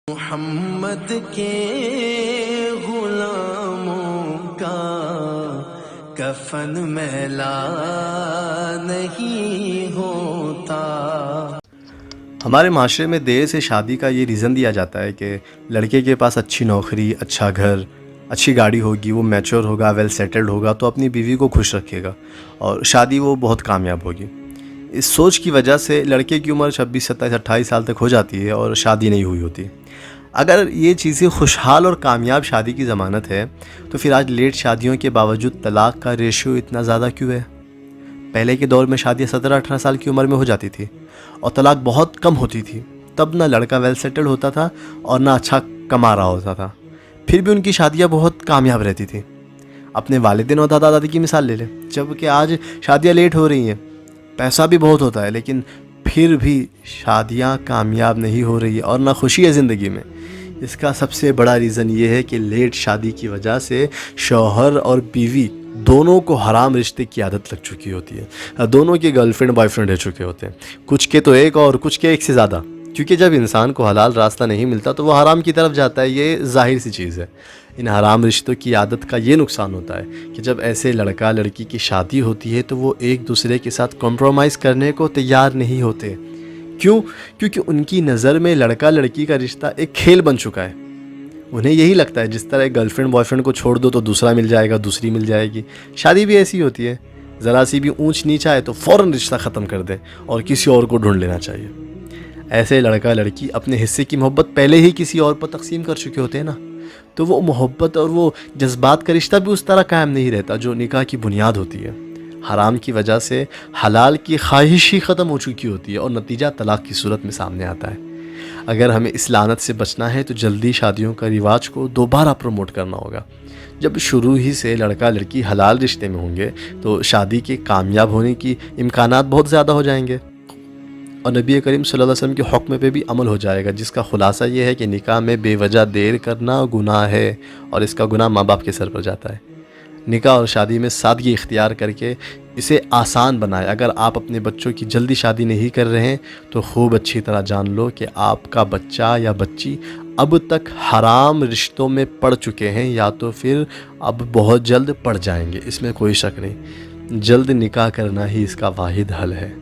محمد کے غلاموں کا کفن میلا نہیں ہوتا۔ ہمارے معاشرے میں دیر سے شادی کا یہ ریزن دیا جاتا ہے کہ لڑکے کے پاس اچھی نوکری، اچھا گھر، اچھی گاڑی ہوگی، وہ میچور ہوگا، ویل سیٹلڈ ہوگا تو اپنی بیوی کو خوش رکھے گا اور شادی وہ بہت کامیاب ہوگی۔ اس سوچ کی وجہ سے لڑکے کی عمر 26، 27، 28 سال تک ہو جاتی ہے اور شادی نہیں ہوئی ہوتی۔ اگر یہ چیزیں خوشحال اور کامیاب شادی کی ضمانت ہے تو پھر آج لیٹ شادیوں کے باوجود طلاق کا ریشیو اتنا زیادہ کیوں ہے؟ پہلے کے دور میں شادیاں 17، 18 سال کی عمر میں ہو جاتی تھی اور طلاق بہت کم ہوتی تھی۔ تب نہ لڑکا ویل سیٹلڈ ہوتا تھا اور نہ اچھا کما رہا ہوتا تھا، پھر بھی ان کی شادیاں بہت کامیاب رہتی تھیں۔ اپنے والدین اور دادا دادی کی مثال لے لیں، جب کہ آج شادیاں لیٹ ہو رہی ہیں، پیسہ بھی بہت ہوتا ہے لیکن پھر بھی شادیاں کامیاب نہیں ہو رہی اور نہ خوشی ہے زندگی میں۔ اس کا سب سے بڑا ریزن یہ ہے کہ لیٹ شادی کی وجہ سے شوہر اور بیوی دونوں کو حرام رشتے کی عادت لگ چکی ہوتی ہے، دونوں کے گرل فرینڈ بوائے فرینڈ رہ چکے ہوتے ہیں، کچھ کے تو ایک اور کچھ کے ایک سے زیادہ، کیونکہ جب انسان کو حلال راستہ نہیں ملتا تو وہ حرام کی طرف جاتا ہے، یہ ظاہر سی چیز ہے۔ ان حرام رشتوں کی عادت کا یہ نقصان ہوتا ہے کہ جب ایسے لڑکا لڑکی کی شادی ہوتی ہے تو وہ ایک دوسرے کے ساتھ کمپرومائز کرنے کو تیار نہیں ہوتے۔ کیوں؟ کیونکہ ان کی نظر میں لڑکا لڑکی کا رشتہ ایک کھیل بن چکا ہے۔ انہیں یہی لگتا ہے جس طرح ایک گرل فرینڈ بوائے فرینڈ کو چھوڑ دو تو دوسرا مل جائے گا، دوسری مل جائے گی، شادی بھی ایسی ہوتی ہے، ذرا سی بھی اونچ نیچ آئے تو فوراً رشتہ ختم کر دیں اور کسی اور کو ڈھونڈ لینا چاہیے۔ ایسے لڑکا لڑکی اپنے حصے کی محبت پہلے ہی کسی اور پر تقسیم کر چکے ہوتے ہیں نا، تو وہ محبت اور وہ جذبات کا رشتہ بھی اس طرح قائم نہیں رہتا جو نکاح کی بنیاد ہوتی ہے۔ حرام کی وجہ سے حلال کی خواہش ہی ختم ہو چکی ہوتی ہے اور نتیجہ طلاق کی صورت میں سامنے آتا ہے۔ اگر ہمیں اس لعنت سے بچنا ہے تو جلدی شادیوں کا رواج کو دوبارہ پروموٹ کرنا ہوگا۔ جب شروع ہی سے لڑکا لڑکی حلال رشتے میں ہوں گے تو شادی کے کامیاب ہونے کی امکانات بہت زیادہ ہو جائیں گے اور نبی کریم صلی اللہ علیہ وسلم کے حکم پہ بھی عمل ہو جائے گا، جس کا خلاصہ یہ ہے کہ نکاح میں بے وجہ دیر کرنا گناہ ہے اور اس کا گناہ ماں باپ کے سر پر جاتا ہے۔ نکاح اور شادی میں سادگی اختیار کر کے اسے آسان بنائے۔ اگر آپ اپنے بچوں کی جلدی شادی نہیں کر رہے ہیں تو خوب اچھی طرح جان لو کہ آپ کا بچہ یا بچی اب تک حرام رشتوں میں پڑ چکے ہیں یا تو پھر اب بہت جلد پڑ جائیں گے، اس میں کوئی شک نہیں۔ جلد نکاح کرنا ہی اس کا واحد حل ہے۔